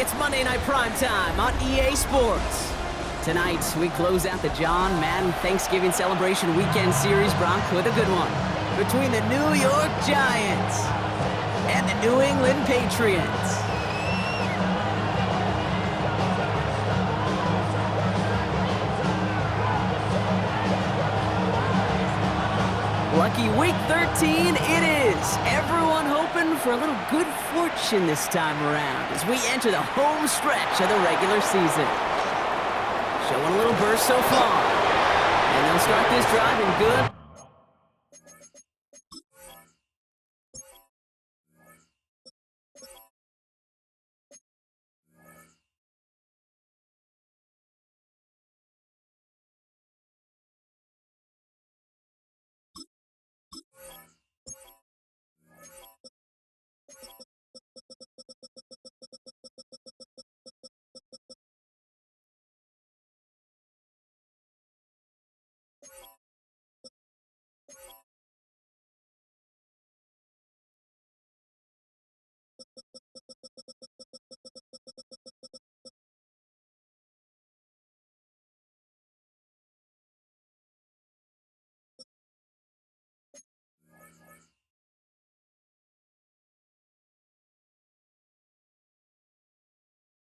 It's Monday Night Primetime on EA Sports. Tonight, we close out the John Madden Thanksgiving Celebration Weekend Series, Brock, with a good one. Between the New York Giants and the New England Patriots. Lucky Week 13 it is. Everyone hoping for a little good fortune this time around as we enter the home stretch of the regular season. Showing a little burst so far. And they'll start this drive in good.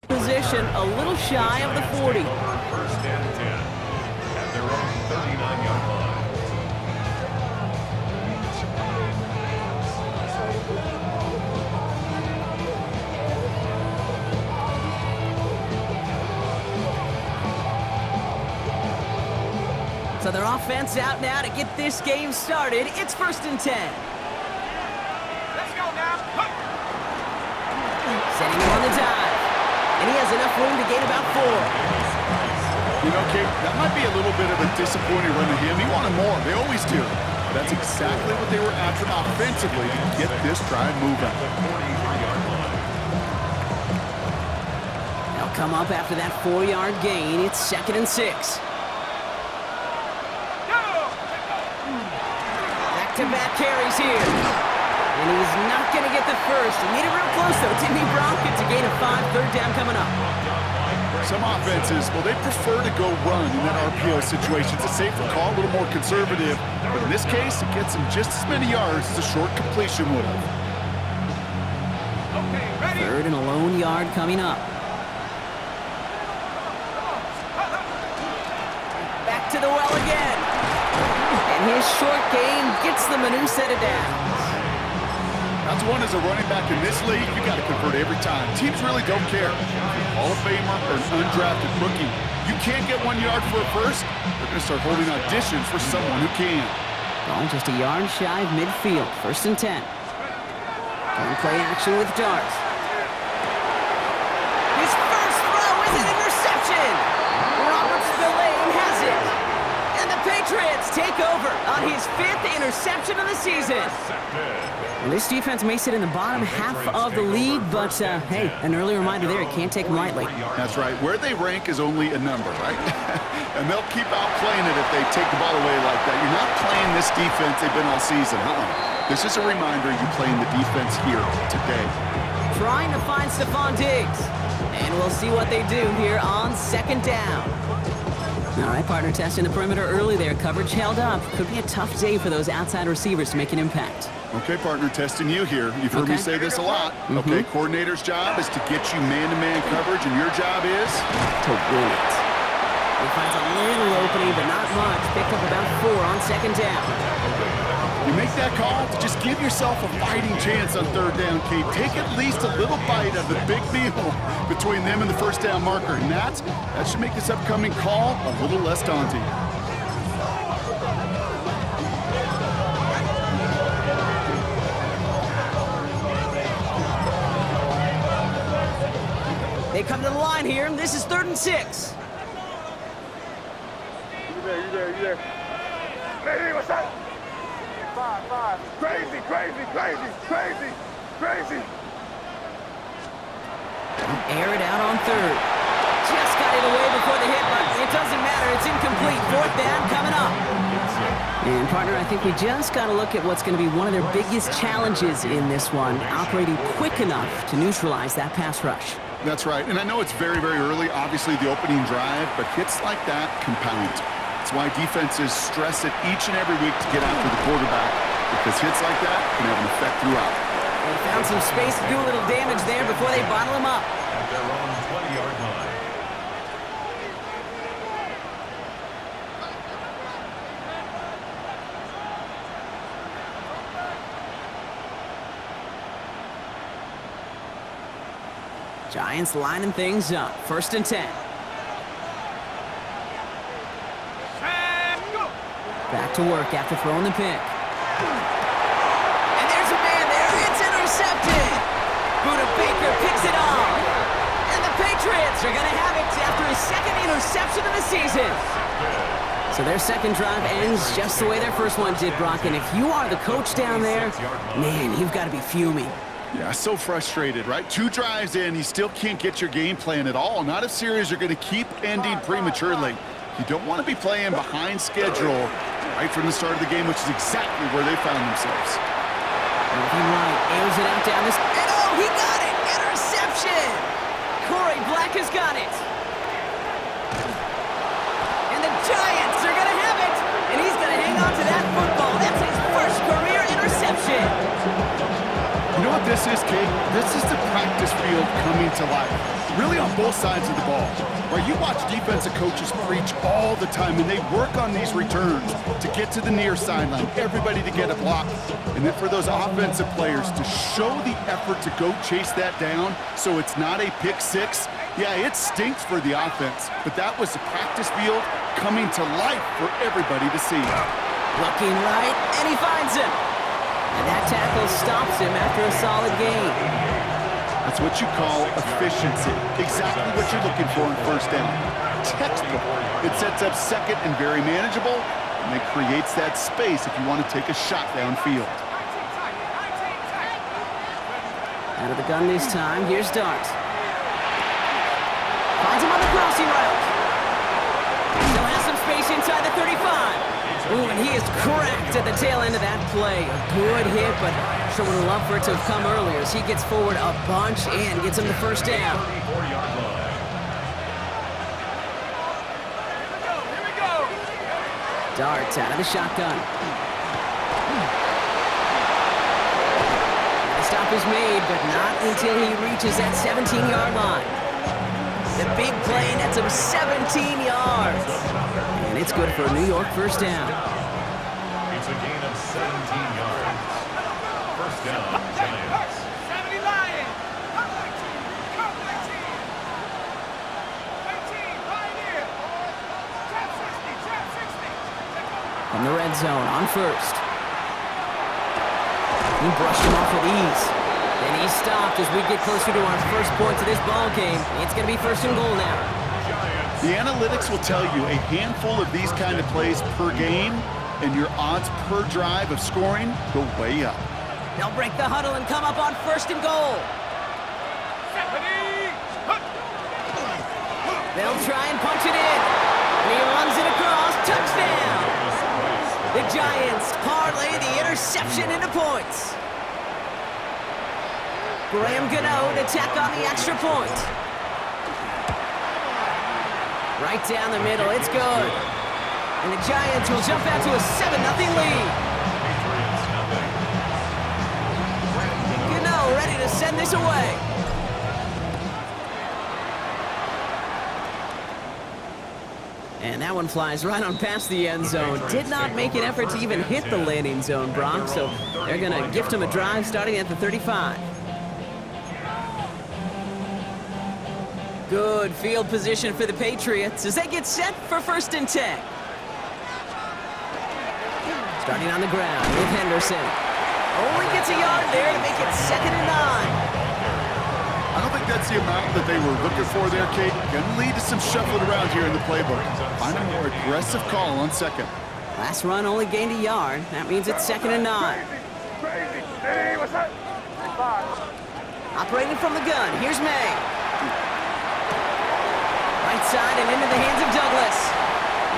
Position a little shy of the 40. First and 10 at their own 39-yard line. So their offense out now to get this game started. It's first and 10. Let's go now. Setting him on the dive. And he has enough room to gain about 4. You know, Kate, that might be a little bit of a disappointing run to him. He wanted more. They always do. That's exactly what they were after offensively to get this drive moving. They'll come up after that 4-yard gain. It's second and 6. Back-to-back carries here. And he's not going to get the first. He made it real close, though, didn't he, Brock? It's a gain of 5, third down coming up. Some offenses, well, they prefer to go run in that RPO situation. It's a safer call, a little more conservative. But in this case, it gets him just as many yards as a short completion would have. Okay, ready? Third and a lone yard coming up. Back to the well again. And his short game gets them a new set of downs. That's one as a running back in this league, you got to convert every time. Teams really don't care. Hall of Famer or an undrafted rookie, you can't get 1 yard for a first, they're going to start holding auditions for someone who can. Ball just a yard shy of midfield. First and 10. Going play action with Dart. His first throw is an interception. Robert Spillane has it. And the Patriots take over on his 5th interception of the season. And this defense may sit in the bottom half of the league, but hey, an early reminder there, you can't take them lightly. That's right. Where they rank is only a number, right? And they'll keep outplaying it if they take the ball away like that. You're not playing this defense they've been all season. This is a reminder you're playing the defense here today. Trying to find Stephon Diggs. And we'll see what they do here on second down. All right, partner, testing the perimeter early there. Coverage held up. Could be a tough day for those outside receivers to make an impact. Okay, partner, testing you here. You've heard me say this a lot. Okay, coordinator's job is to get you man-to-man coverage, and your job is? To win it. He finds a little opening, but not much. Picked up about 4 on second down. You make that call to just give yourself a fighting chance on third down, Kate. Take at least a little bite of the big meal between them and the first down marker, and that should make this upcoming call a little less daunting. They come to the line here, and this is 3rd and 6. You there. Hey, what's up? 5. Crazy. Air it out on 3rd. Just got it away before the hit, but it doesn't matter. It's incomplete. 4th down coming up. And, partner, I think we just got to look at what's going to be one of their biggest challenges in this one, operating quick enough to neutralize that pass rush. That's right. And I know it's very, very early, obviously the opening drive, but hits like that compound. That's why defenses stress it each and every week to get after the quarterback, because hits like that can have an effect throughout. They found some space to do a little damage there before they bottle him up. At their own 20-yard line. Giants lining things up. 1st and 10. Back to work after throwing the pick. And there's a man there. It's intercepted. Buda Baker picks it off. And the Patriots are going to have it after his 2nd interception of the season. So their 2nd drive ends just the way their 1st one did, Brock. And if you are the coach down there, man, you've got to be fuming. Yeah, so frustrated, right? 2 drives in, you still can't get your game plan at all. Not if series are going to keep ending prematurely. You don't want to be playing behind schedule right from the start of the game, which is exactly where they found themselves. Moving right, airs it out down this, and oh, he got it! Interception! Corey Black has got it. And the Giants are going to have it, and he's going to hang on to that football. That's his 1st career interception. You know what this is, Kate? This is the practice field coming to life. Really on both sides of the ball. Right, you watch defensive coaches preach all the time, and they work on these returns to get to the near sideline, everybody to get a block. And then for those offensive players to show the effort to go chase that down so it's not a pick 6, yeah, it stinks for the offense. But that was the practice field coming to life for everybody to see. Looking right, and he finds him. And that tackle stops him after a solid gain. That's what you call efficiency. Exactly what you're looking for in 1st down. Textbook. It sets up 2nd and very manageable, and it creates that space if you want to take a shot downfield. Out of the gun this time, here's Dart. Finds him on the crossing route. Still has some space inside the 35. Ooh, and he is cracked at the tail end of that play. A good hit, but sure would have loved for it to have come earlier as he gets forward a bunch and gets him the 1st down. Darts out of the shotgun. The stop is made, but not until he reaches that 17-yard line. The big play nets him 17 yards. And it's good for a New York 1st down. It's a gain of 17 yards. 1st down, Giants. 70 Lions! Come 19! Come 19! 19, Pioneer! Trap 60! Trap 60! From the red zone on 1st. He brushed him off with ease. And he stopped as we get closer to our 1st points of this ball game. It's going to be 1st and goal now. The analytics will tell you a handful of these kind of plays per game, and your odds per drive of scoring go way up. They'll break the huddle and come up on 1st and goal. They'll try and punch it in. And he runs it across. Touchdown! The Giants parlay the interception into points. Graham Gano to tack on the extra point. Right down the middle, it's good. And the Giants will jump out to a 7-0 lead. Gano ready to send this away. And that one flies right on past the end zone. Did not make an effort to even hit the landing zone, Brock, so they're going to gift him a drive starting at the 35. Good field position for the Patriots as they get set for 1st and 10. Starting on the ground with Henderson. Only gets a yard there to make it 2nd and 9. I don't think that's the amount that they were looking for there, Kate. Going to lead to some shuffling around here in the playbook. Find a more aggressive call on 2nd. Last run only gained a yard. That means it's 2nd and 9. Crazy! Hey, what's up? 5. Operating from the gun, here's May. Right side and into the hands of Douglas.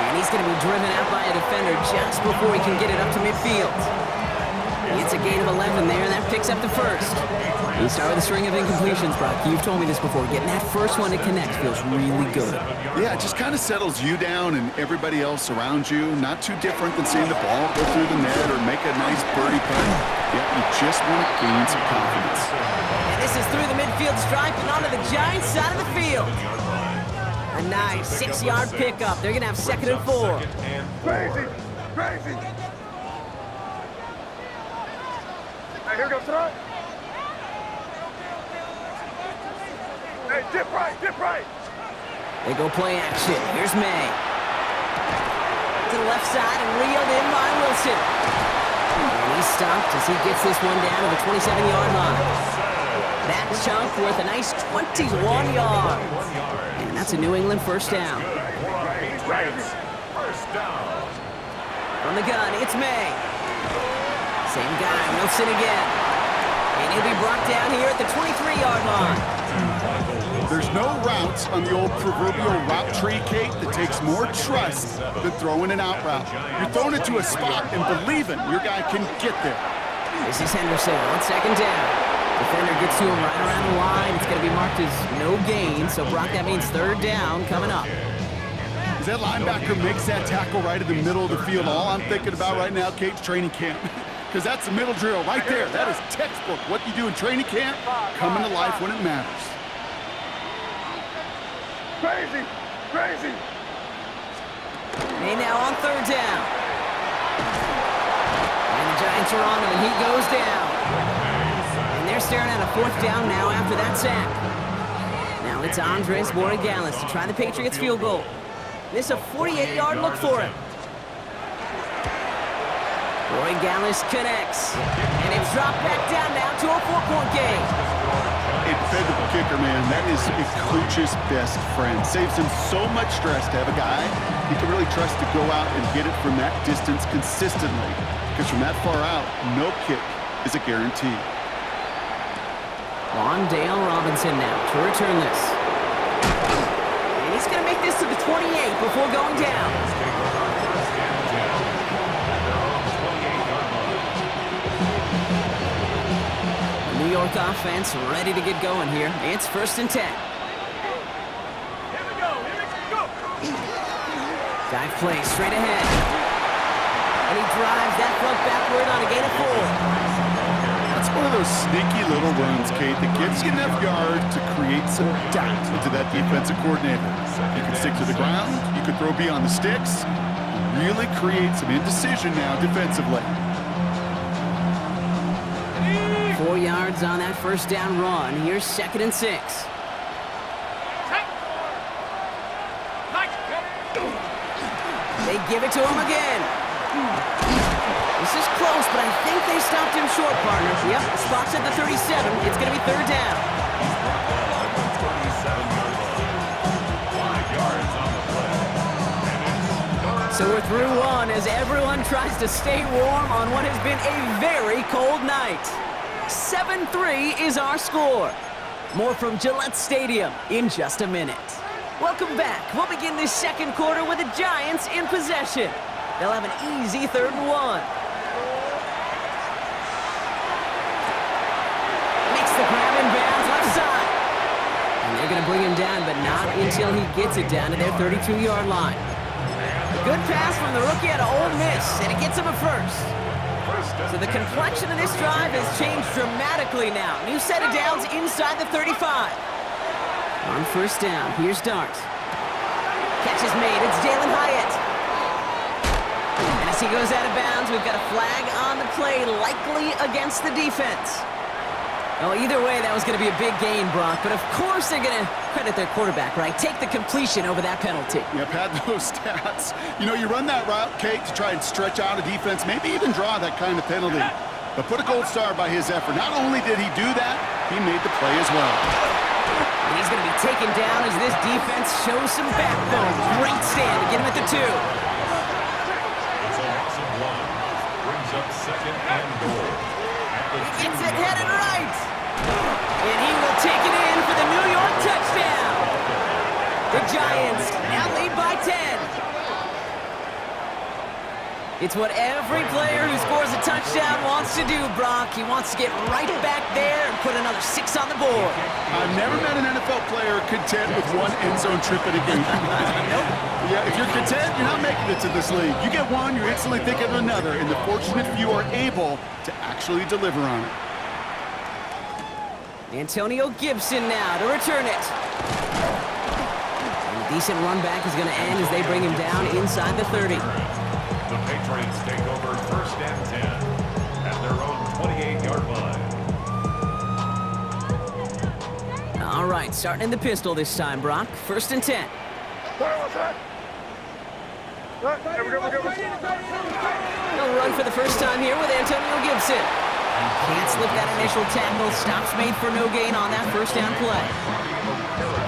And he's going to be driven out by a defender just before he can get it up to midfield. It's a gain of 11 there, and that picks up the 1st. You start with a string of incompletions, Brock. You've told me this before. Getting that first one to connect feels really good. Yeah, it just kind of settles you down and everybody else around you. Not too different than seeing the ball go through the net or make a nice birdie putt. Yeah, you just want to gain some confidence. And this is through the midfield stripe and onto the Giants side of the field. A nice 6-yard pickup. They're going to have 2nd and 4. Crazy! Crazy! Hey, here goes tonight. Hey, dip right, dip right. They go play action. Here's May. To the left side and reeled in by Wilson. And he's stopped as he gets this one down to the 27-yard line. That chunk worth a nice 21 yards. And that's a New England first down. First down. From the gun, it's May. Same guy, Wilson again. And he'll be brought down here at the 23-yard line. There's no routes on the old proverbial route tree, Kate, that takes more trust than throwing an out route. You're throwing it to a spot and believing your guy can get there. This is Henderson on 2nd down. Defender gets to him right around the line. It's going to be marked as no gain, so Brock, that means 3rd down coming up. As that linebacker makes that tackle right in the middle of the field, all I'm thinking about right now, Kate, is training camp. Because that's the middle drill right there. That is textbook. What you do in training camp, coming to life when it matters. Crazy! Crazy! May now on 3rd down. And the Giants are on him, and he goes down. And they're staring at a 4th down now after that sack. Now it's Andres Borregales to try the Patriots field goal. This is a 48-yard look for him. Borregales connects. And it's dropped back down now to a 4-point game. A dependable kicker, man. That is a coach's best friend. Saves him so much stress to have a guy he can really trust to go out and get it from that distance consistently. Because from that far out, no kick is a guarantee. Dale Robinson now to return this. And he's going to make this to the 28 before going down. New York offense ready to get going here. It's 1st and 10. Here we go, go! Dive play straight ahead. And he drives that front backward on a gain of 4. That's one of those sneaky little runs, Kate, that gives you enough yard to create some doubt into that defensive coordinator. You can stick to the ground, you can throw beyond the sticks, really create some indecision now defensively. 4 yards on that 1st down run. Here's 2nd and 6. They give it to him again. This is close, but I think they stopped him short, partner. Yep, the spot's at the 37. It's going to be 3rd down. 5 yards on the play. So we're through one as everyone tries to stay warm on what has been a very cold night. 7-3 is our score. More from Gillette Stadium in just a minute. Welcome back. We'll begin this 2nd quarter with the Giants in possession. They'll have an easy 3rd and 1. Makes the grab in bounds left side. And they're going to bring him down, but not until he gets it down to their 32-yard line. Good pass from the rookie out of Ole Miss, and it gets him a 1st. So the complexion of this drive has changed dramatically now. New set of downs inside the 35. On 1st down, here's Dart. Catch is made, it's Jalen Hyatt. And as he goes out of bounds, we've got a flag on the play, likely against the defense. Well, either way, that was going to be a big gain, Brock. But of course they're going to credit their quarterback, right? Take the completion over that penalty. Yep, had those stats. You know, you run that route, Kate, to try and stretch out a defense, maybe even draw that kind of penalty. But put a gold star by his effort. Not only did he do that, he made the play as well. And he's going to be taken down as this defense shows some backbone. Great stand to get him at the 2. It's a loss of 1. Brings up 2nd and goal. He gets it headed right. And he will take it in for the New York touchdown. The Giants now lead by 10. It's what every player who scores a touchdown wants to do, Brock. He wants to get right back there and put another 6 on the board. I've never met an NFL player content with one end zone trip in a game. Nope. Yeah, if you're content, you're not making it to this league. You get one, you're instantly thinking of another, and the fortunate few are able to actually deliver on it. Antonio Gibson now to return it. And a decent run back is going to end as they bring him down inside the 30. The Patriots take over 1st and 10 at their own 28-yard line. All right, starting in the pistol this time, Brock. 1st and 10. What's that? Here we go. He'll run for the first time here with Antonio Gibson. Can't slip that initial tackle. Stops made for no gain on that 1st down play.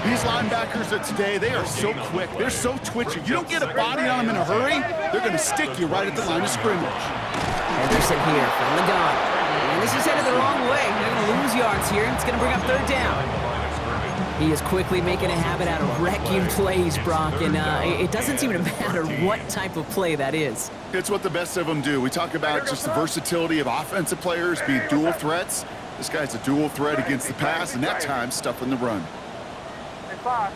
These linebackers of today, they are so quick. They're so twitchy. You don't get a body on them in a hurry, they're going to stick you right at the line of scrimmage. Henderson here from the gun. And this is headed the wrong way. They're going to lose yards here. It's going to bring up 3rd down. He is quickly making a habit out of wrecking plays, Brock, and it doesn't seem to matter what type of play that is. It's what the best of them do. We talk about just the versatility of offensive players being dual threats. This guy's a dual threat against the pass, and at times stuffing the run. Five.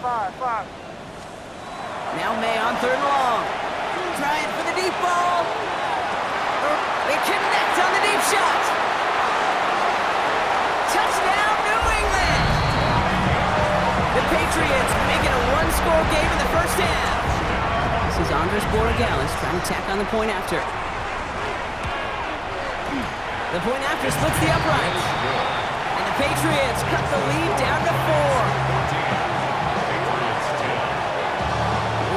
Now May on 3rd and long. Trying for the deep ball. They connect on the deep shot. Touchdown, New England! The Patriots making a 1-score game in the 1st half. This is Andres Borregales trying to tack on the point after. The point after splits the uprights. And the Patriots cut the lead down to 4.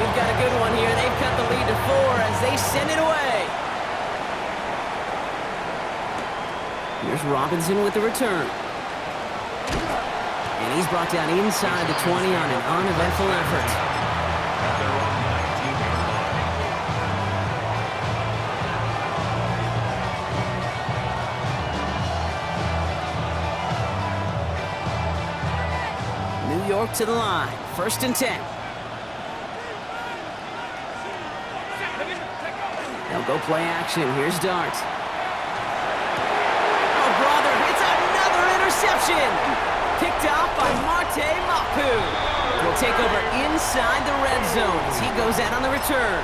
We've got a good one here. They've cut the lead to 4 as they send it away. Here's Robinson with the return. And he's brought down inside the 20 on an uneventful effort. At their own 19-yard line. New York to the line. 1st and 10. They'll go play action. Here's Dart. Oh, brother, it's another interception. Picked off by Marte Mapu. Will take over inside the red zone as he goes out on the return.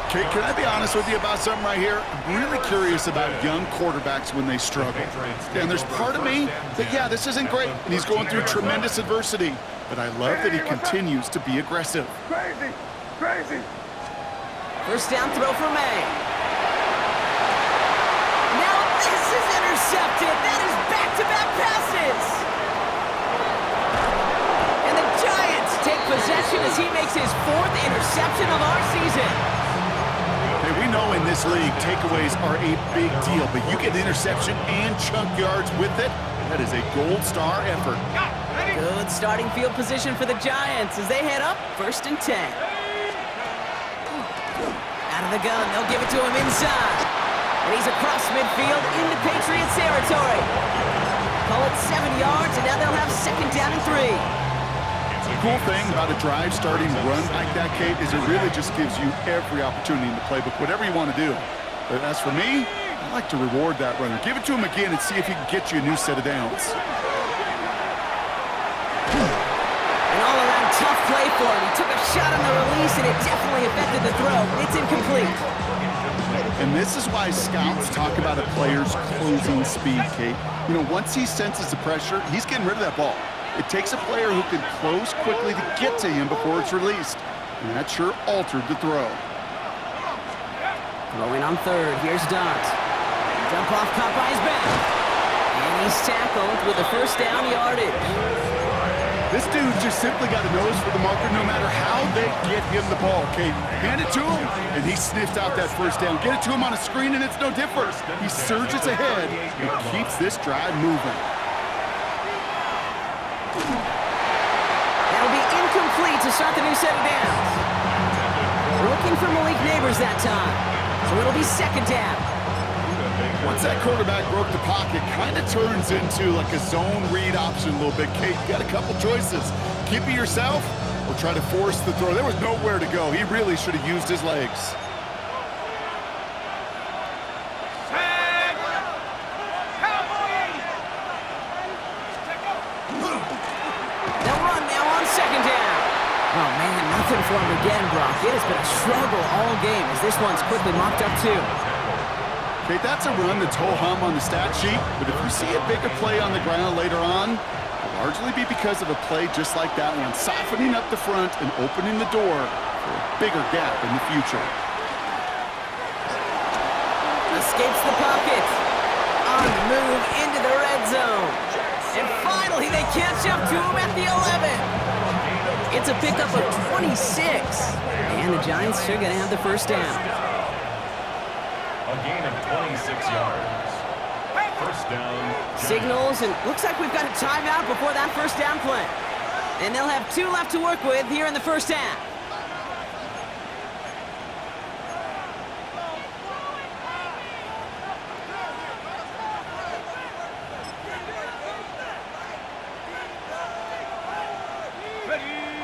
Okay, can I be honest with you about something right here? I'm really curious about young quarterbacks when they struggle. And there's part of me that, yeah, this isn't great, and he's going through tremendous adversity. But I love that he continues to be aggressive. Crazy. 1st down throw for May. Now this is intercepted. That is back-to-back passes. And the Giants take possession as he makes his 4th interception of our season. Hey, we know in this league, takeaways are a big deal, but you get interception and chunk yards with it, that is a gold star effort. Good starting field position for the Giants as they head up 1st and 10. Out of the gun, they'll give it to him inside. And he's across midfield into Patriots territory. Call it 7 yards, and now they'll have 2nd down and 3. The cool thing about a drive starting run like that, Kate, is it really just gives you every opportunity in the playbook, whatever you want to do. But as for me, I like to reward that runner. Give it to him again and see if he can get you a new set of downs. An all-around tough play for him. He took a shot on the release, and it definitely affected the throw. It's incomplete. And this is why scouts talk about a player's closing speed, Kate. You know, once he senses the pressure, he's getting rid of that ball. It takes a player who can close quickly to get to him before it's released. And that sure altered the throw. Throwing on 3rd. Here's Dot. Jump off caught by his back. And he's tackled with the 1st down yardage. This dude just simply got a nose for the marker no matter how they get him the ball, Kate. Hand it to him, and he sniffs out that 1st down. Get it to him on a screen, and it's no different. He surges ahead and keeps this drive moving. That'll be incomplete to start the new set of downs. Looking for Malik Neighbors that time. So it'll be 2nd down. Once that quarterback broke the pocket, kind of turns into like a zone read option a little bit. Kate, you got a couple choices. Keep it yourself or try to force the throw. There was nowhere to go. He really should have used his legs. Oh, man, nothing for him again, Brock. It has been a struggle all game as this one's quickly mocked up, too. Okay, that's a run that's ho-hum on the stat sheet, but if you see a bigger play on the ground later on, it'll largely be because of a play just like that one, softening up the front and opening the door for a bigger gap in the future. Escapes the pocket. On the move into the red zone. And finally, they catch up to him at the 11. It's a pickup of 26. And the Giants are going to have the first down. A gain of 26 yards. First down. Signals, and looks like we've got a timeout before that first down play. And they'll have 2 left to work with here in the first half.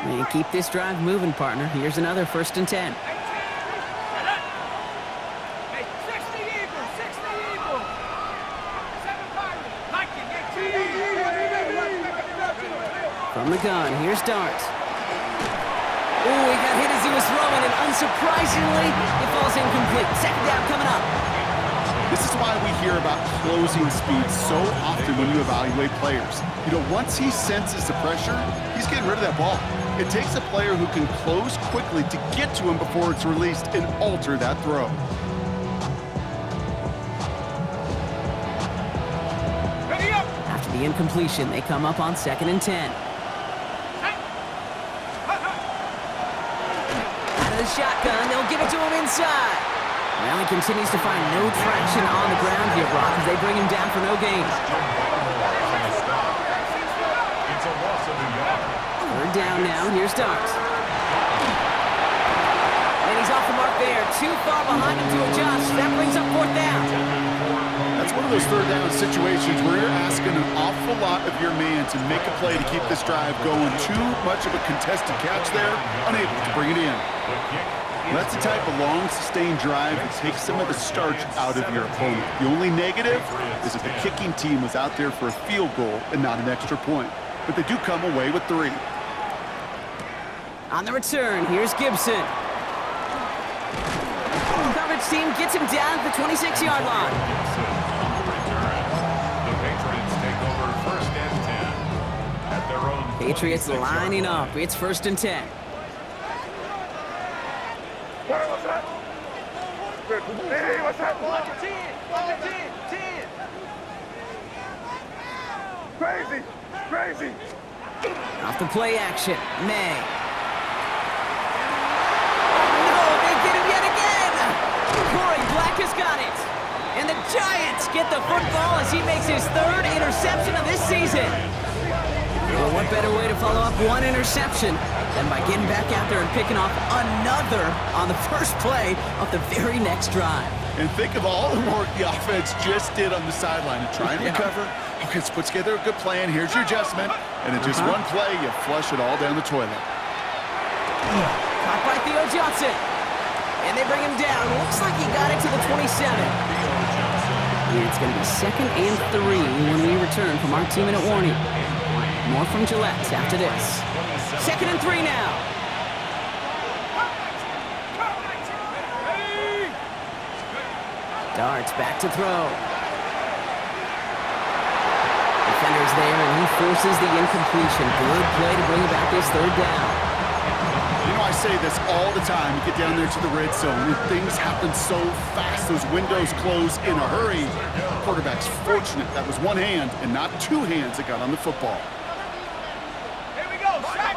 And keep this drive moving, partner. Here's another 1st and 10. From the gun, here's Dart. Ooh, he got hit as he was throwing, and unsurprisingly, it falls incomplete. 2nd down coming up. This is why we hear about closing speed so often when you evaluate players. You know, once he senses the pressure, he's getting rid of that ball. It takes a player who can close quickly to get to him before it's released and alter that throw. After the incompletion, they come up on 2nd and 10. Out of the shotgun, they'll give it to him inside. Well, he continues to find no traction on the ground here, Brock, as they bring him down for no gain. It's a loss of a yard. 3rd down now, here's Dart. And he's off the mark there, too far behind him to adjust. That brings up 4th down. That's one of those 3rd down situations where you're asking an awful lot of your man to make a play to keep this drive going. Too much of a contested catch there, unable to bring it in. That's the type of long, sustained drive that takes some of the starch out of your opponent. The only negative is that the kicking team was out there for a field goal and not an extra point. But they do come away with 3. On the return, here's Gibson. Coverage team gets him down at the 26-yard line. The Patriots take over 1st and 10 at their own. Patriots lining up. It's 1st and 10. What's that? Hey, what's that? 10. Crazy. Crazy. Off the play action, May. No, they get him yet again. Corey Black has got it. And the Giants get the football as he makes his 3rd interception of this season. Well, what better way to follow up one interception than by getting back out there and picking off another on the first play of the very next drive. And think of all the work the offense just did on the sideline to try and recover. Okay, let's put together a good plan. Here's your adjustment. And in just one play, you flush it all down the toilet. Caught by Theo Johnson. And they bring him down. Looks like he got it to the 27. And it's going to be 2nd and 3 when we return from our 2-minute warning. More from Gillette after this. 2nd and 3 now. Darts back to throw. Defender's there, and he forces the incompletion. Good play to bring about this 3rd down. You know, I say this all the time. You get down there to the red zone, and things happen so fast. Those windows close in a hurry. The quarterback's fortunate that was one hand and not 2 hands that got on the football. Here we go. Sack.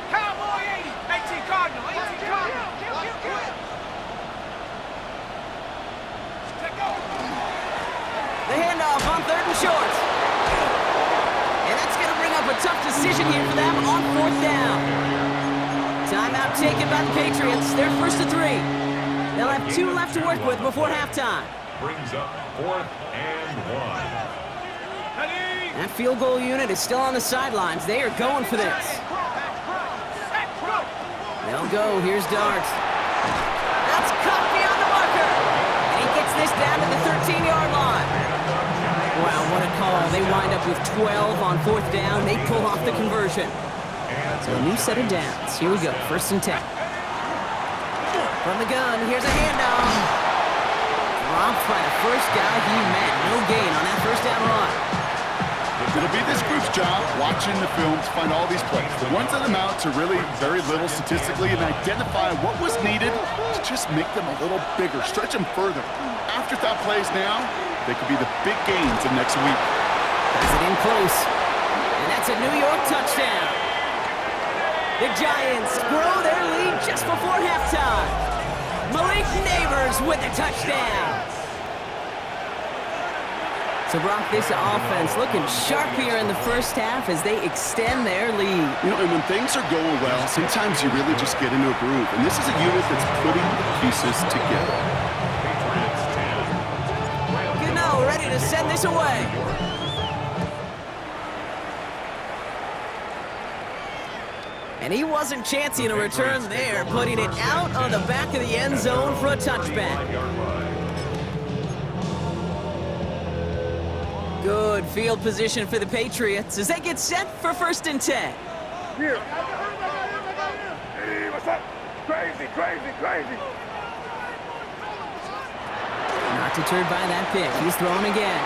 Cowboy 80. 18 Cardinal. 18 Cardinal. The handoff on 3rd and short. And that's going to bring up a tough decision here for them on 4th down. Timeout taken by the Patriots. They're 1st and 3. They'll have 2 left to work with before halftime. Brings up 4th and 1. That field goal unit is still on the sidelines. They are going for this. They'll go. Here's Dart. That's cut beyond the marker. And he gets this down to the 13-yard line. Wow, what a call. They wind up with 12 on 4th down. They pull off the conversion. And So a new set of downs. Here we go, 1st and 10. From the gun, here's a handoff. Dropped by the first guy he met. No gain on that 1st down run. It'll be this group's job, watching the film, to find all these plays. The ones that amount to really very little statistically, and identify what was needed to just make them a little bigger, stretch them further. Afterthought plays now, they could be the big gains of next week. Plays it in close. And that's a New York touchdown. The Giants grow their lead just before halftime. Malik Neighbors with a touchdown. So, Brock, this offense looking sharp here in the 1st half as they extend their lead. You know, and when things are going well, sometimes you really just get into a groove. And this is a unit that's putting the pieces together. Gano ready to send this away. And he wasn't chancing a return there, putting it out on the back of the end zone for a touchback. Good field position for the Patriots as they get set for 1st and 10. Here. Hey, what's up? Crazy, crazy, crazy. Not deterred by that pick. He's throwing again.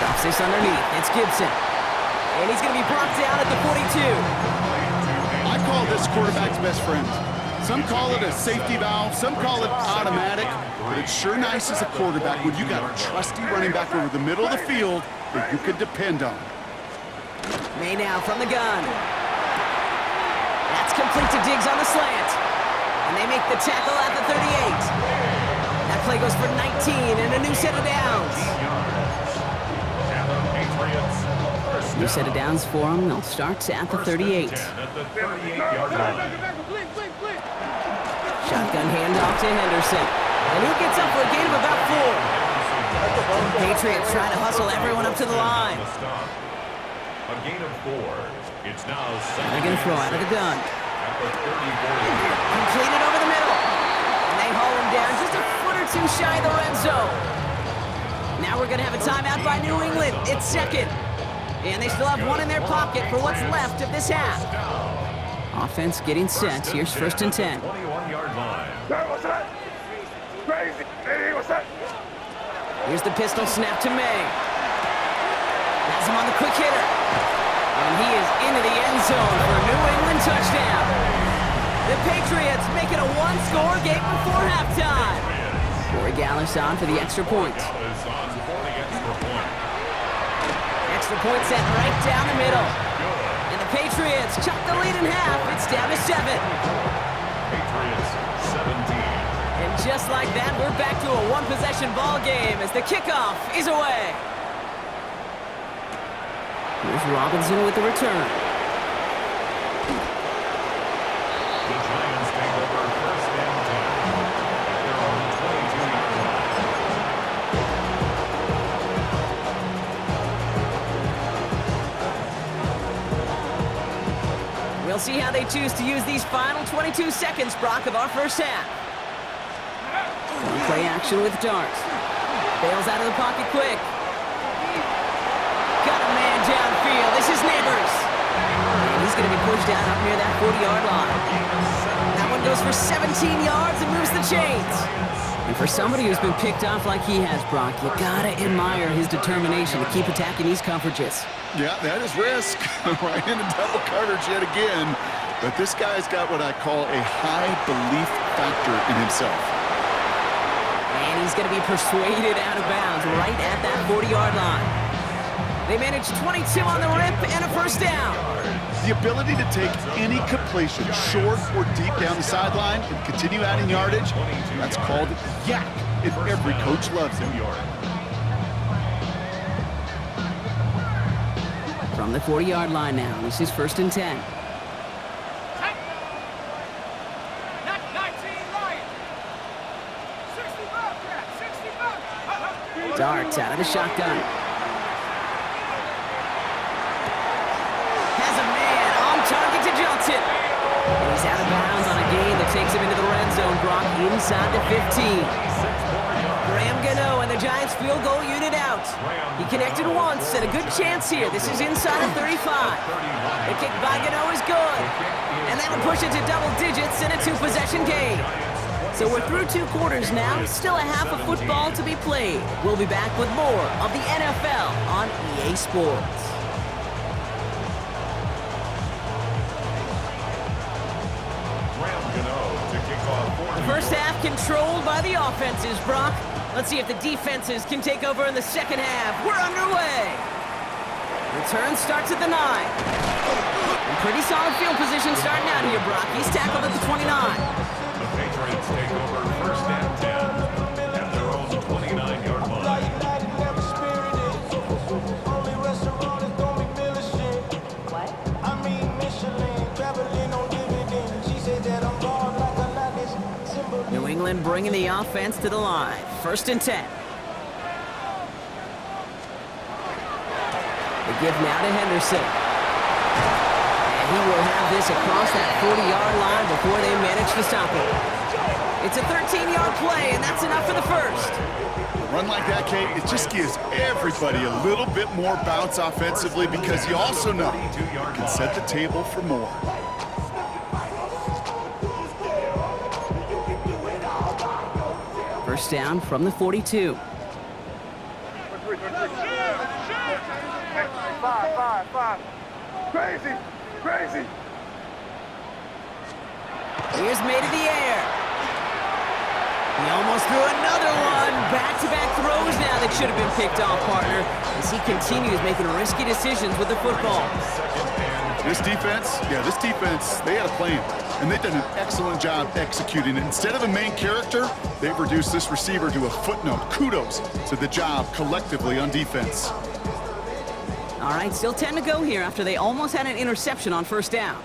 Drops this underneath. It's Gibson. And he's going to be brought down at the 42. I call this quarterback's best friend. Some call it a safety valve, some call it automatic, but it's sure nice as a quarterback when you got a trusty running back over the middle of the field that you can depend on. May now from the gun. That's complete to Diggs on the slant. And they make the tackle at the 38. That play goes for 19 and a new set of downs. New set of downs for them. They'll start at the 38. Shotgun handoff to Henderson. And he gets up for a gain of about 4. Patriots trying to hustle everyone up to the line. A gain of 4. It's now They're going to throw out of the gun. Completed over the middle. And they haul him down just a foot or two shy of the red zone. Now we're going to have a timeout by New England. It's 2nd. And they still have one in their pocket for what's left of this half. Offense getting set. Here's 1st and 10. 21-yard line. Hey, what's that? Crazy. Hey, what's that? Here's the pistol snap to May. Has him on the quick hitter. And he is into the end zone for a New England touchdown. The Patriots make it a one-score game before halftime. Corey Gallis on for the extra point. Extra point set right down the middle. And the Patriots chuck the lead in half. It's down to 7. Patriots 17. And just like that, we're back to a one-possession ball game as the kickoff is away. Here's Robinson with the return. The Giants take over 1st and 10. They're on the 22-yard line. We'll see how they choose to use these final 22 seconds, Brock, of our 1st half. Play action with Dart. Bails out of the pocket quick. Got a man downfield. This is Neighbors. And he's going to be pushed down up near that 40-yard line. That one goes for 17 yards and moves the chains. And for somebody who's been picked off like he has, Brock, you got to admire his determination to keep attacking these coverages. Yeah, that is risk. Right into double coverage yet again. But this guy's got what I call a high belief factor in himself. And he's going to be persuaded out of bounds right at that 40-yard line. They managed 22 on the rip and a 1st down. The ability to take any completion, short or deep down the sideline, and continue adding yardage, that's called yak, and every coach loves it. From the 40-yard line now, this is 1st and 10. Not 19 Lions. 65, Cat. 65. Darts out of the shotgun. Has a man on target to Johnson. And he's out of bounds on a gain that takes him into the red zone, Brock, inside the 15. Graham gets Bagano and the Giants field goal unit out. He connected once and a good chance here. This is inside of 35. The kick Bagano is good. And that'll push it to double digits in a 2-possession game. So we're through 2 quarters now. Still a half of football to be played. We'll be back with more of the NFL on EA Sports. The first half controlled by the offenses, Brock. Let's see if the defenses can take over in the second half. We're underway. Return starts at the 9. And pretty solid field position starting out here, Brock. He's tackled at the 29. The Patriots take over first and 10 at their own 29-yard line. New England bringing the offense to the line. First and 10. The give now to Henderson. And he will have this across that 40-yard line before they manage to stop him. It's a 13-yard play, and that's enough for the first. A run like that, Kate, it just gives everybody a little bit more bounce offensively because you also know you can set the table for more. First down from the 42. Five. Crazy. Here's made in the air. He almost threw another one. Back-to-back throws now that should have been picked off, partner, as he continues making risky decisions with the football. This defense, they had a plan, and they've done an excellent job executing it. Instead of a main character, they've reduced this receiver to a footnote. Kudos to the job collectively on defense. All right, still 10 to go here after they almost had an interception on first down.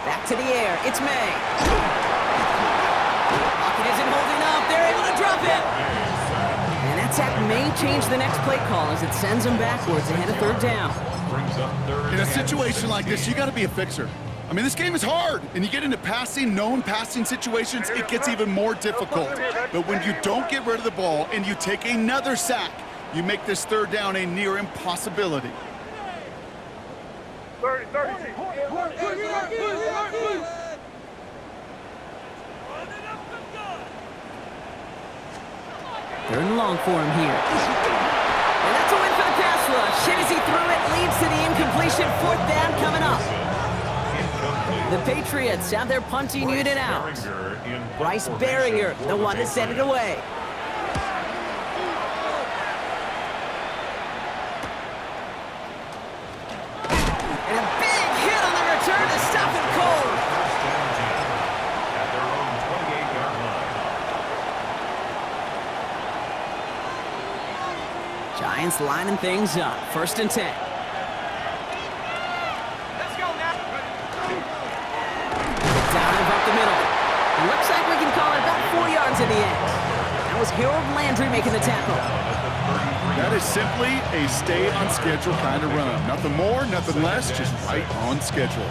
Back to the air. It's May. Pocket isn't holding up. They're able to drop it. And that sack may change the next play call as it sends them backwards ahead of third down. In a situation like this, you got to be a fixer. I mean, this game is hard, and you get into known passing situations, it gets even more difficult. But when you don't get rid of the ball and you take another sack, you make this third down a near impossibility. 30. Third and long for him here. And that's a win for the pass rush. Hit as he threw it, leads to the incompletion. Fourth down coming up. The Patriots have their punting unit out. Bryce Baringer, the one that sent it away. And a big hit on the return to stop him cold. At their own 28-yard line. Giants lining things up. First and 10. Let's go now. Dive up the middle. Looks like we can call it about 4 yards in the end. That was Harold Landry making the tackle. That is simply a stay-on-schedule kind of run. Nothing more, nothing less, just right on schedule.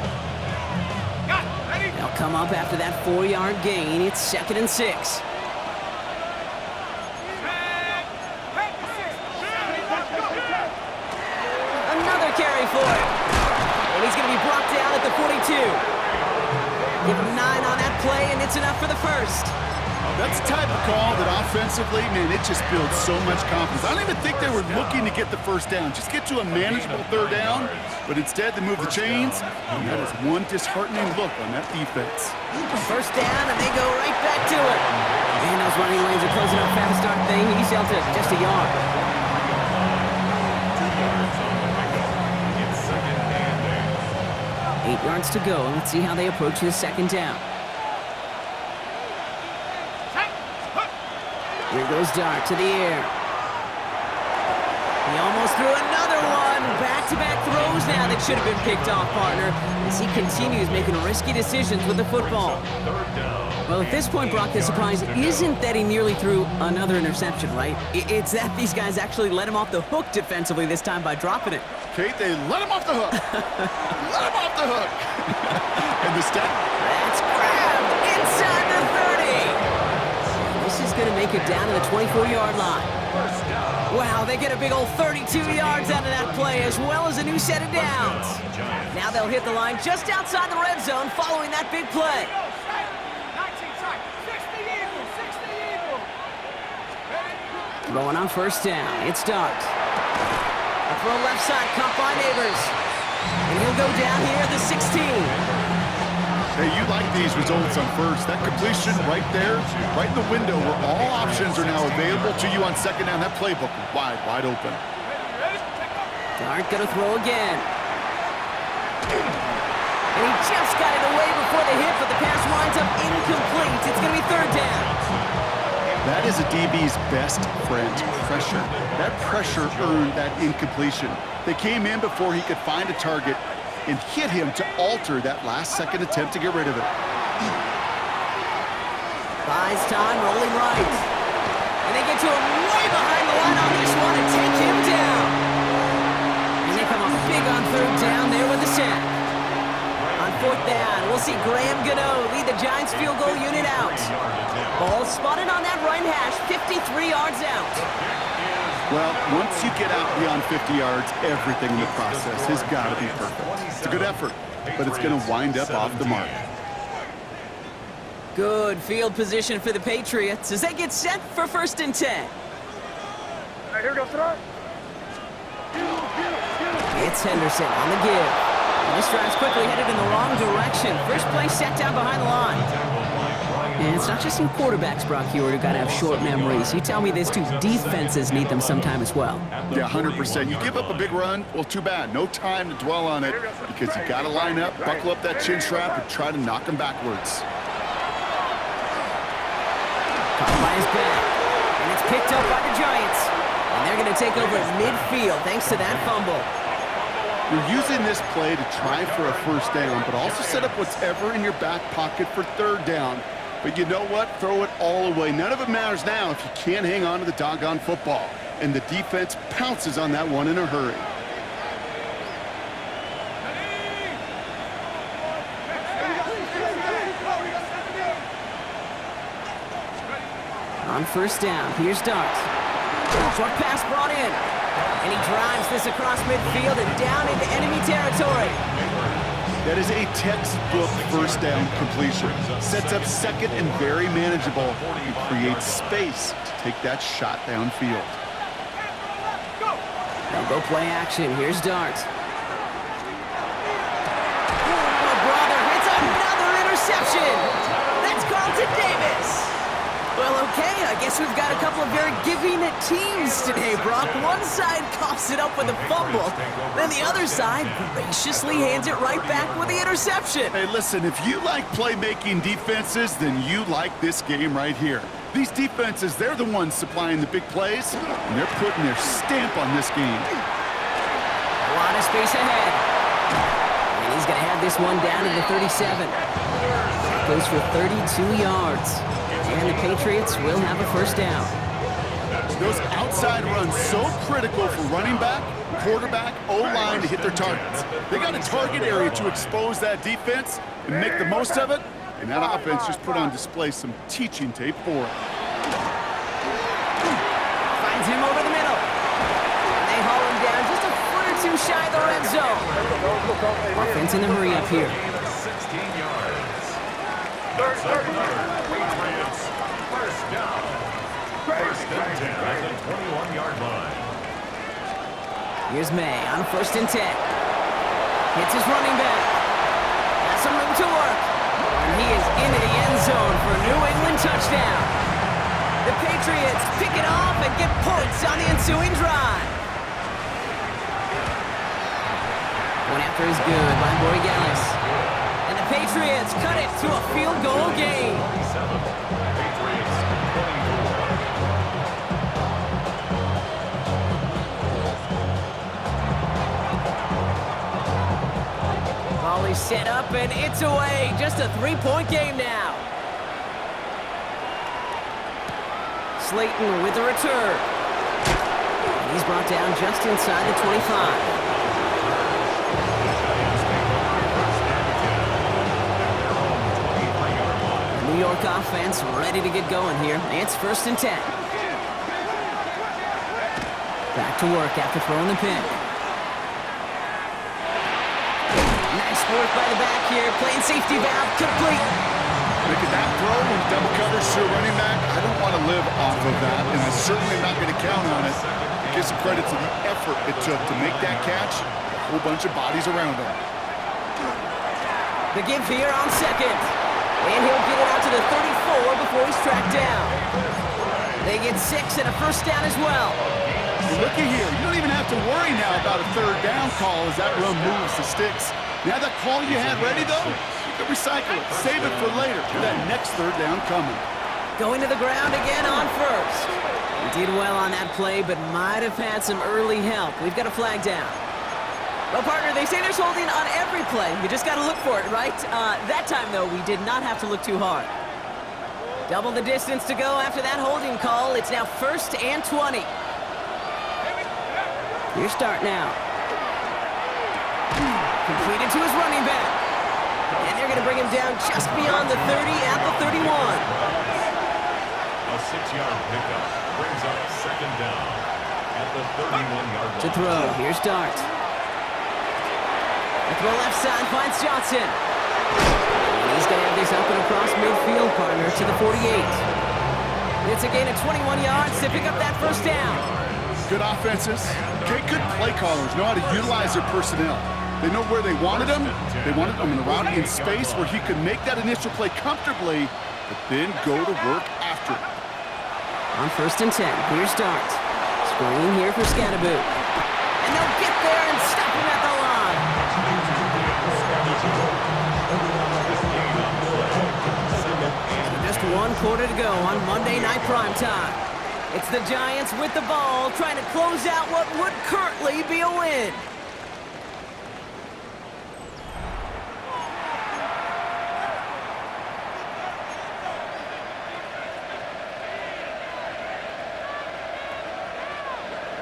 Got it. Ready? They'll come up after that 4-yard gain. It's second and 6. Another carry for him. And he's going to be brought down at the 42. Give him 9 on that play, and it's enough for the first. That's the type of call that offensively, man, it just builds so much confidence. I don't even think they were looking to get the first down, just get to a manageable third down, but instead they move the chains, and that is one disheartening look on that defense. First down, and they go right back to it. And those running lanes are closing up fast, aren't they? He's held it just a yard. 8 yards to go, and let's see how they approach this second down. Here goes Dart to the air. He almost threw another one. Back-to-back throws now that should have been picked off, partner, as he continues making risky decisions with the football. Well, at this point, Brock, the surprise isn't that he nearly threw another interception, right? It's that these guys actually let him off the hook defensively this time by dropping it. Kate, they let him off the hook. Let him off the hook. And the step. That's grabbed inside the 30. This is going reception and make it down to the 24-yard line. Wow, they get a big old 32 yards out of that play, as well as a new set of downs. Now they'll hit the line just outside the red zone following that big play. 19 tight. 60 Eagles. 60 Eagles. Throwing on first down. It starts. A throw left side, caught by Neighbors. And he'll go down here at the 16. Hey, you like these results on first. That completion right there, right in the window where all options are now available to you on second down. That playbook wide open. Dart gonna throw again. And he just got it away before the hit, but the pass winds up incomplete. It's gonna be third down. That is a DB's best friend, pressure. That pressure earned that incompletion. They came in before he could find a target and hit him to alter that last-second attempt to get rid of it. Buys time, rolling right. And they get to him way behind the line on this one and take him down. And they come up big on third down there with the sack. On fourth down, we'll see Graham Gano lead the Giants field goal unit out. Ball spotted on that right hash, 53 yards out. Well, once you get out beyond 50 yards, everything in the process has got to be perfect. It's a good effort, but it's going to wind up off the mark. Good field position for the Patriots as they get set for first and 10. All right, here we go, throw. It's Henderson on the give. And this drive's quickly headed in the wrong direction. First play set down behind the line. And it's not just some quarterbacks, Brock Hewitt, who got to have short memories. You tell me these two defenses need them sometime as well. Yeah, 100%. You give up a big run, well, too bad. No time to dwell on it because you got to line up, buckle up that chin strap, and try to knock them backwards. Caught by his back. And it's picked up by the Giants. And they're going to take over at midfield thanks to that fumble. You're using this play to try for a first down, but also set up whatever in your back pocket for third down. But you know what? Throw it all away. None of it matters now if you can't hang on to the doggone football. And the defense pounces on that one in a hurry. On first down, here's Dart. Short pass brought in. And he drives this across midfield and down into enemy territory. That is a textbook first down completion. Sets up second and very manageable and creates space to take that shot downfield. They'll go play action. Here's Dart. Oh, brother, it's another interception. That's Carlton Davis. Well, okay, I guess we've got a couple of very giving teams today, Brock. One side coughs it up with a fumble, then the other side graciously hands it right back with the interception. Hey, listen, if you like playmaking defenses, then you like this game right here. These defenses, they're the ones supplying the big plays, and they're putting their stamp on this game. A lot of space ahead. And he's going to have this one down to the 37. Goes for 32 yards. And the Patriots will have a first down. Those outside runs so critical for running back, quarterback, O-line to hit their targets. They got a target area to expose that defense and make the most of it, and that offense just put on display some teaching tape for it. Finds him over the middle. And they haul him down just a foot or two shy of the red zone. Offense in the hurry up here. 16 yards. That's another Patriots first down. First and 10 at the 21-yard line. Here's May on first and 10. Hits his running back. Has some room to work. And he is into the end zone for a New England touchdown. The Patriots pick it off and get points on the ensuing drive. One after is good by Borregales. And the Patriots cut it to a field goal game. Patriots 24. Volley set up and it's away. Just a three-point game now. Slayton with the return. And he's brought down just inside the 25. York offense ready to get going here. It's 1st and 10. Back to work after throwing the pick. Nice work by the back here. Playing safety valve, complete. Making that throw when double coverage to a running back, I don't want to live off of that, and I'm certainly not going to count on it. Give some credit to the effort it took to make that catch. A whole bunch of bodies around him. The give here on 2nd. And he'll get it out to the 34 before he's tracked down. They get 6 and a 1st down as well. Looky here, you don't even have to worry now about a 3rd down call as that run moves the sticks. Now that call you had ready, though, you can recycle it, save it for later, for that next 3rd down coming. Going to the ground again on 1st. He did well on that play, but might have had some early help. We've got a flag down. Well, partner, they say there's holding on every play. You just got to look for it, right? That time, though, we did not have to look too hard. Double the distance to go after that holding call. It's now 1st and 20. Your start now. Completed to his running back. And they're going to bring him down just beyond the 30 at the 31. A 6-yard pickup brings up 2nd down at the 31-yard line. To throw, here's Dart. The throw left side finds Johnson. And he's going to have this up and across midfield, partner, to the 48. It's a gain of 21 yards to pick up that 1st down. Good offenses. Good play callers know how to utilize their personnel. They know where they wanted him. They wanted him around in space where he could make that initial play comfortably, but then go to work after it. On 1st and 10, here's Dart. Screen here for Scattaboo. And they'll get there and stop him at the line. So just 1 quarter to go on Monday Night Primetime. It's the Giants with the ball, trying to close out what would currently be a win.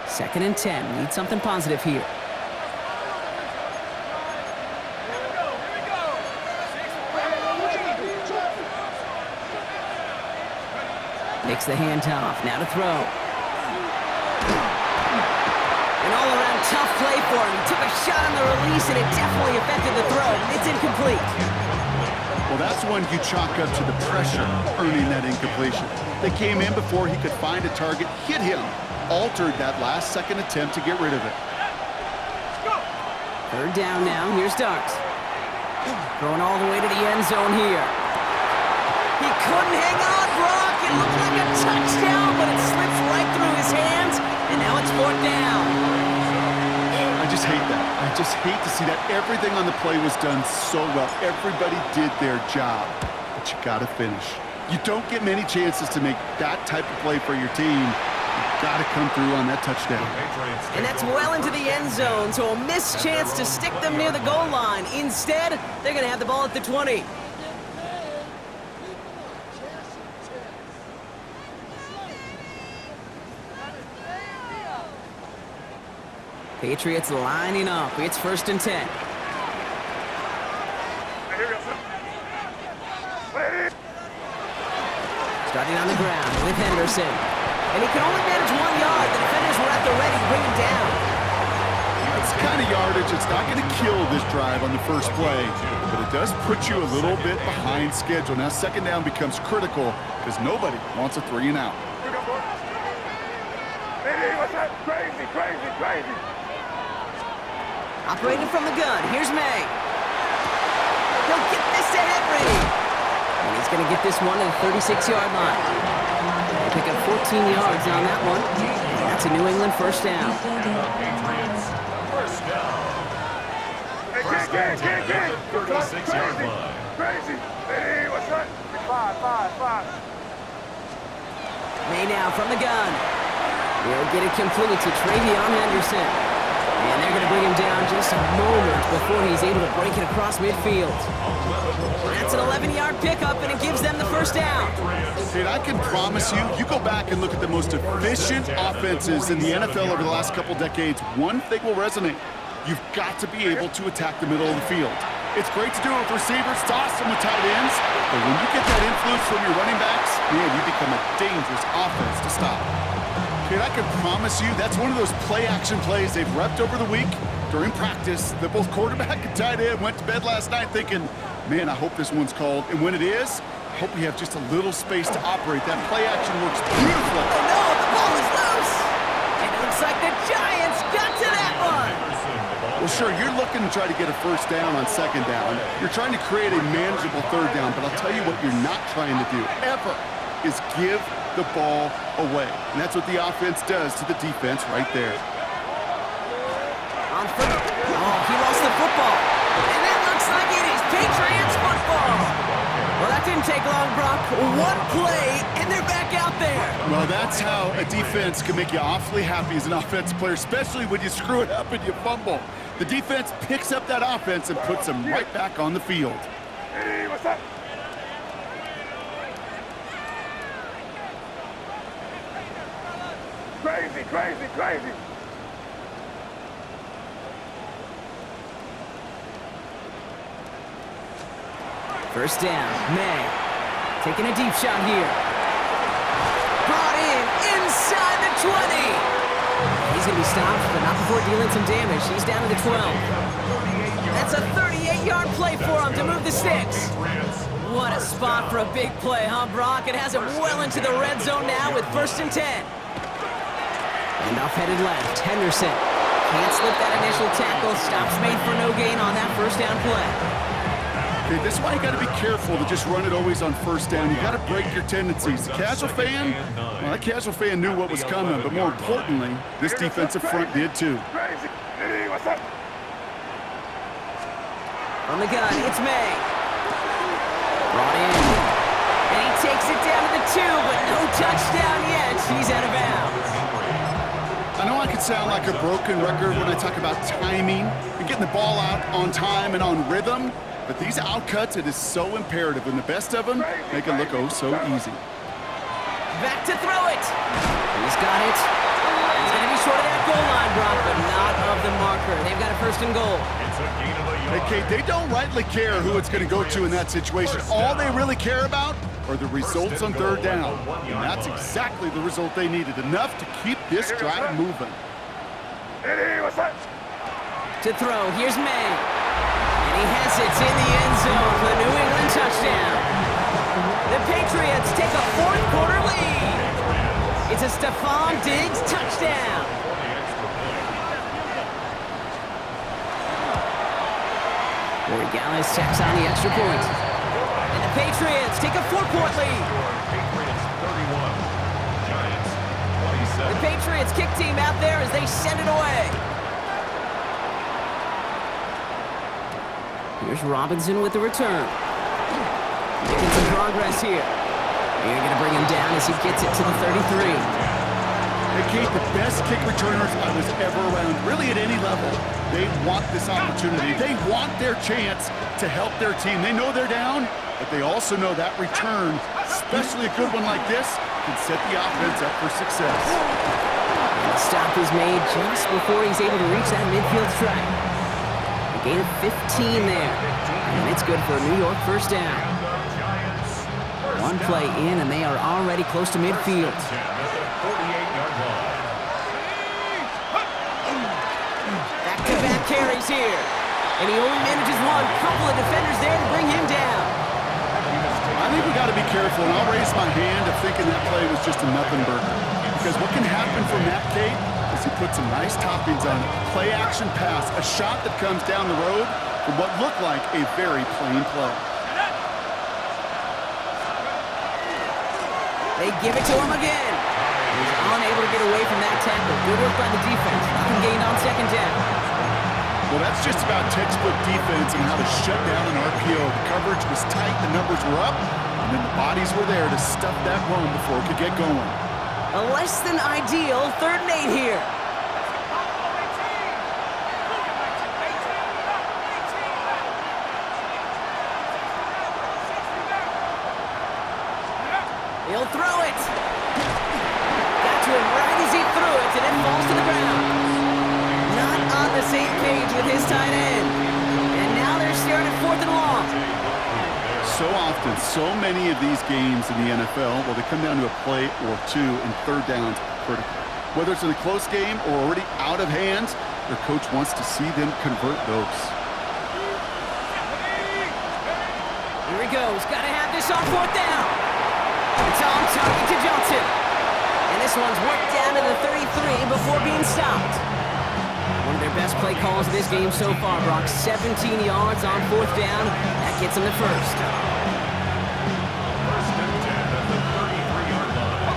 Second and 10. Need something positive here. Makes the handoff. Now to throw. An all-around tough play for him. He took a shot on the release, and it definitely affected the throw. It's incomplete. Well, that's one you chalk up to the pressure earning that incompletion. They came in before he could find a target, hit him, altered that last-second attempt to get rid of it. 3rd down now. Here's Dart. Throwing all the way to the end zone here. He couldn't hang on, Brock. It looked like a touchdown, but it slips right through his hands, and now it's 4th down. I just hate that. I just hate to see that. Everything on the play was done so well. Everybody did their job, but you got to finish. You don't get many chances to make that type of play for your team. You've got to come through on that touchdown. And that's well into the end zone, so a missed chance to stick them near the goal line. Instead, they're going to have the ball at the 20. Patriots lining up. It's 1st and 10. Starting on the ground with Henderson. And he can only manage 1 yard. The defenders were at the ready to bring him down. That's the kind of yardage. It's not going to kill this drive on the first play, but it does put you a little bit behind schedule. Now 2nd down becomes critical because nobody wants a 3 and out. Crazy, crazy, crazy. Operating from the gun, here's May. He'll get this to Henry. And he's going to get this one to the 36-yard line. They pick up 14 yards on that one. And that's a New England 1st down. Patriots, 1st down. First and 10 at the 36-yard line. Crazy. Hey, what's that? 5. May now from the gun. He'll get it complete to Travion Henderson. And they're going to bring him down just a moment before he's able to break it across midfield. That's an 11-yard pickup, and it gives them the 1st down. Dude, I can promise you, you go back and look at the most efficient offenses in the NFL over the last couple decades, one thing will resonate. You've got to be able to attack the middle of the field. It's great to do it with receivers, toss them with tight ends, but when you get that influence from your running backs, man, you become a dangerous offense to stop. And I can promise you that's one of those play-action plays they've repped over the week during practice that both quarterback and tight end went to bed last night thinking, man, I hope this one's called. And when it is, I hope we have just a little space to operate. That play-action works beautifully. Oh, no, the ball is loose. And it looks like the Giants got to that one. Well, sure, you're looking to try to get a first down on second down. You're trying to create a manageable third down, but I'll tell you what you're not trying to do, ever, is give the ball away. And that's what the offense does to the defense right there. On foot. Oh, he lost the football. And it looks like it is Patriots football. Well, that didn't take long, Brock. One play, and they're back out there. Well, that's how a defense can make you awfully happy as an offensive player, especially when you screw it up and you fumble. The defense picks up that offense and puts them right back on the field. Hey, what's up? Crazy, crazy, crazy. First down, May. Taking a deep shot here. Brought in inside the 20. He's going to be stopped, but not before dealing some damage. He's down to the 12. That's a 38-yard play for him to move the sticks. What a spot for a big play, huh, Brock? It has him well into the red zone now with 1st and 10. And off headed left, Henderson. Can't slip that initial tackle. Stops made for no gain on that first down play. Okay, this is why you got to be careful to just run it always on first down. You got to break your tendencies. The casual fan, well, that casual fan knew what was coming, but more importantly, this defensive front did too. Crazy. Hey, what's up? On the gun, it's May. Brought in. And he takes it down to the 2, but no touchdown yet. He's out of bounds. I know I could sound like a broken record when I talk about timing and getting the ball out on time and on rhythm, but these outcuts, it is so imperative, and the best of them make it look oh so easy. Back to throw it. He's got it. He's going to be short of that goal line, Brock, but not of the marker. They've got a 1st and goal. Hey, Kate, they don't rightly care who it's going to go to in that situation. All they really care about are the results on third down. And that's exactly the result they needed. Enough to keep this drive moving. Hey, what's up? To throw, here's May. And he has it in the end zone for the New England touchdown. The Patriots take a 4th quarter lead. It's a Stephon Diggs touchdown. Corey Gallis checks on the extra point. And the Patriots take a 4-point lead. The Patriots kick team out there as they send it away. Here's Robinson with the return. Making some progress here. They're going to bring him down as he gets it to the 33. Hey, Kate, the best kick returners I was ever around, really at any level, they want this opportunity. They want their chance to help their team. They know they're down, but they also know that return, especially a good one like this, can set the offense up for success. And the stop is made just before he's able to reach that midfield strike. A gain of 15 there, and it's good for a New York first down. One play in, and they are already close to midfield. Back-to-back carries here, and he only manages one. Couple of defenders there to bring him down. I think we got to be careful, and I'll raise my hand of thinking that play was just a nothing burger. Because what can happen from that, Kate, is he puts some nice toppings on it. Play-action pass, a shot that comes down the road from what looked like a very plain play. They give it to him again. He's unable to get away from that tackle. Good work by the defense. Nothing gained on second down. Well, that's just about textbook defense and how to shut down an RPO. The coverage was tight, the numbers were up, and then the bodies were there to stuff that run before it could get going. A less than ideal 3rd and 8 here. He'll throw it. Got to him right as he threw it, and it falls to the ground. Not on the same page with his tight end. And now they're staring at 4th and long. So often, so many of these games in the NFL, well, they come down to a play or two, and third downs are critical. Whether it's in a close game or already out of hand, their coach wants to see them convert those. Here he goes. Got to have this on 4th down. It's on target to Johnson. And this one's worked down to the 33 before being stopped. One of their best play calls of this game so far, Brock. 17 yards on 4th down. That gets them the first. First and 10 at the 33-yard line.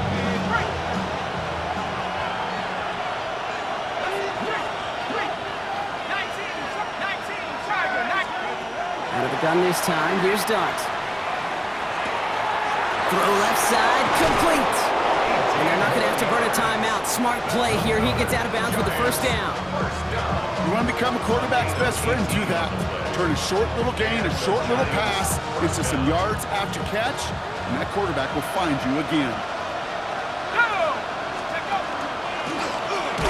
Out of the gun this time. Here's Dart. Throw left side, complete. And they're not going to have to burn a timeout. Smart play here. He gets out of bounds with the first down. You want to become a quarterback's best friend, do that. Turn a short little gain, a short little pass into some yards after catch, and that quarterback will find you again.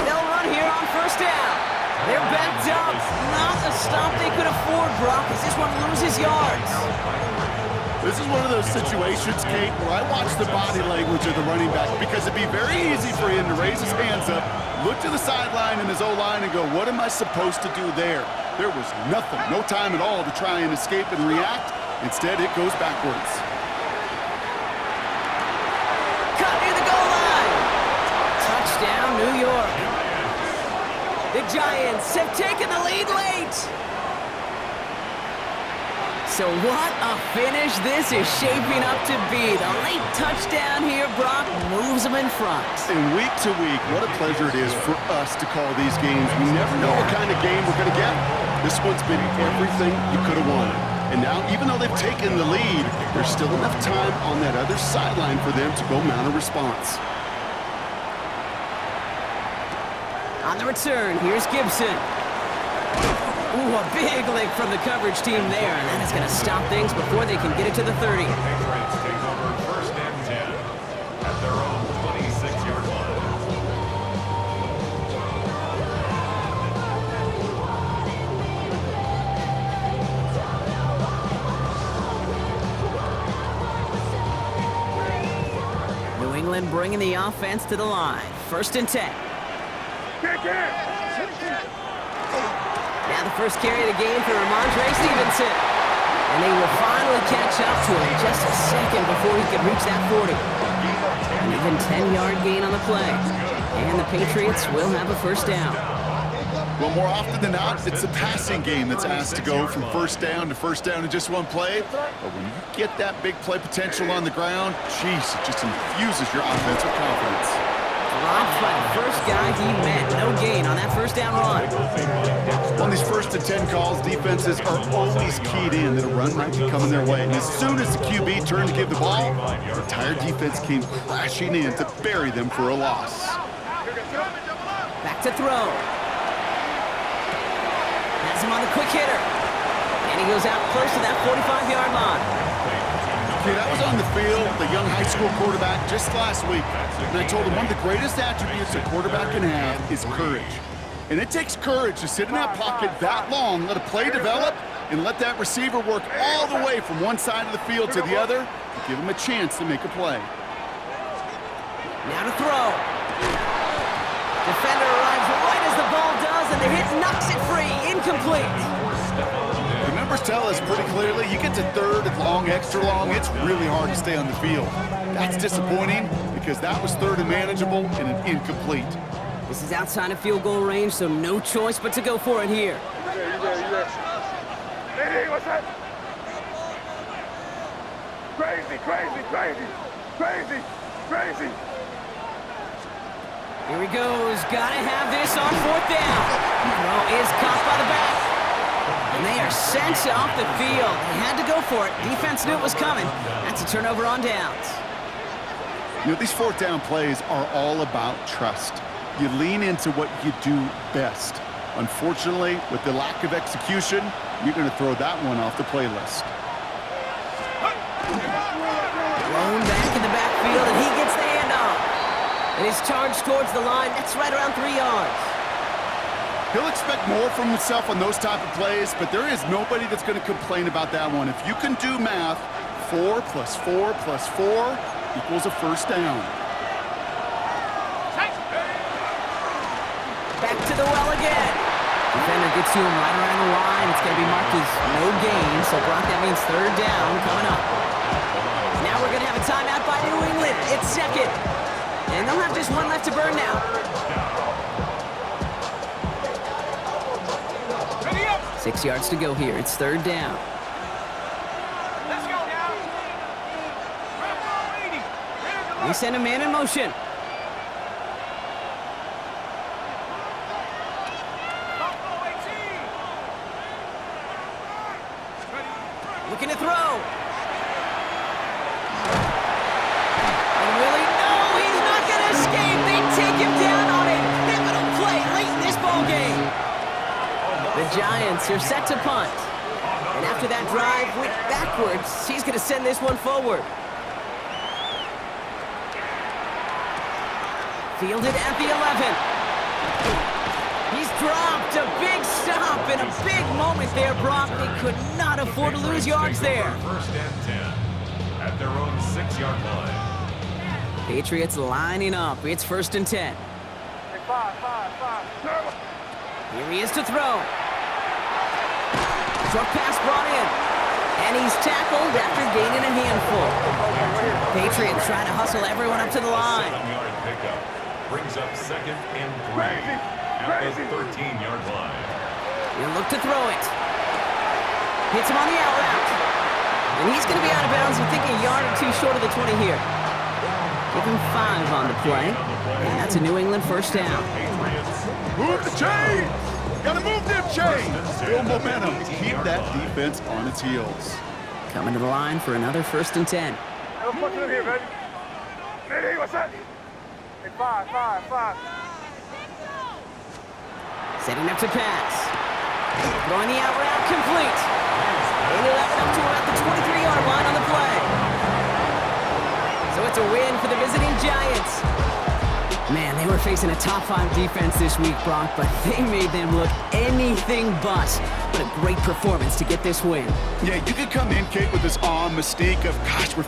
They'll run here on first down. They're backed up. Not a stop they could afford, Brock, as this one loses yards. This is one of those situations, Kate, where I watch the body language of the running back because it'd be very easy for him to raise his hands up, look to the sideline in his O-line and go, what am I supposed to do there? There was nothing, no time at all to try and escape and react. Instead, it goes backwards. Cut near the goal line. Touchdown, New York. The Giants have taken the lead late. So what a finish this is shaping up to be. The late touchdown here, Brock, moves them in front. And week to week, what a pleasure it is for us to call these games. We never know what kind of game we're going to get. This one's been everything you could have wanted. And now, even though they've taken the lead, there's still enough time on that other sideline for them to go mount a response. On the return, here's Gibson. Ooh, a big lick from the coverage team there, and that is going to stop things before they can get it to the 30. The Patriots take over first and 10 at their own 26-yard line. New England bringing the offense to the line. First and 10. Now the first carry of the game for Ramondre Stevenson. And they will finally catch up to him just a second before he can reach that 40. An even 10-yard gain on the play. And the Patriots will have a first down. Well, more often than not, it's the passing game that's asked to go from first down in just one play. But when you get that big play potential on the ground, geez, it just infuses your offensive confidence. Dropped by the first guy he met. No gain on that first down run. On these first and 10 calls, defenses are always keyed in that a run might be coming their way. And as soon as the QB turned to give the ball, the entire defense came crashing in to bury them for a loss. Back to throw. Has him on the quick hitter. And he goes out close to that 45-yard line. Okay, that was on the field, the young high school quarterback just last week. And I told him one of the greatest attributes a quarterback can have is courage. And it takes courage to sit in that pocket that long, let a play develop, and let that receiver work all the way from one side of the field to the other to give him a chance to make a play. Now to throw. Defender arrives right as the ball does, and the hit knocks it free. Incomplete. The numbers tell us pretty clearly, you get to third and long, extra long, it's really hard to stay on the field. That's disappointing because that was third and manageable and an incomplete. This is outside of field goal range, so no choice but to go for it here. You there. Hey, what's that? Crazy. Here he goes. Gotta have this on fourth down. Throw is caught by the back. And they are sent off the field. They had to go for it. Defense knew it was coming. That's a turnover on downs. You know, these fourth down plays are all about trust. You lean into what you do best. Unfortunately, with the lack of execution, you're going to throw that one off the playlist. Thrown back in the backfield, and he gets the handoff. And his charge towards the line, that's right around 3 yards. He'll expect more from himself on those type of plays, but there is nobody that's going to complain about that one. If you can do math, 4 + 4 + 4 equals a first down. Back to the well again. Defender gets to him right around the line. It's going to be marked as no gain, so Brock, that means third down coming up. Now we're going to have a timeout by New England. It's second. And they'll have just one left to burn now. 6 yards to go here. It's third down. Let's go now. Bravo 80. Here's the We send a man in motion. Buffalo 18. Looking to throw. And Willie, no, he's not going to escape. They take him down on a pivotal play late in this ball game. The Giants are set to punt. And after that drive went backwards, he's going to send this one forward. Fielded at the 11. He's dropped. A big stop and a big moment there, Brock. They could not afford to lose yards there. First and 10 at their own 6-yard line. Patriots lining up. It's first and 10. Here he is to throw. Short pass brought in. And he's tackled after gaining a handful. Patriots trying to hustle everyone up to the line. 7-yard pickup brings up second and 3 at the 13-yard line. He'll look to throw it. Hits him on the out route. And he's going to be out of bounds, I think a yard or two short of the 20 here. Give him 5 on the play. And that's a New England first down. Move the chains! Gotta move them chains! Build momentum. Keep that defense on its heels. Coming to the line for another first and 10. What's in here, baby? Lady, what's that? Hey, 5. Setting up to pass. Throwing the out route complete. They ended up to around the 23-yard line on the play. So it's a win for the visiting Giants. Man, they were facing a top 5 defense this week, Brock, but they made them look anything but. What a great performance to get this win. Yeah, you could come in, Kate, with this mystique of, gosh, we're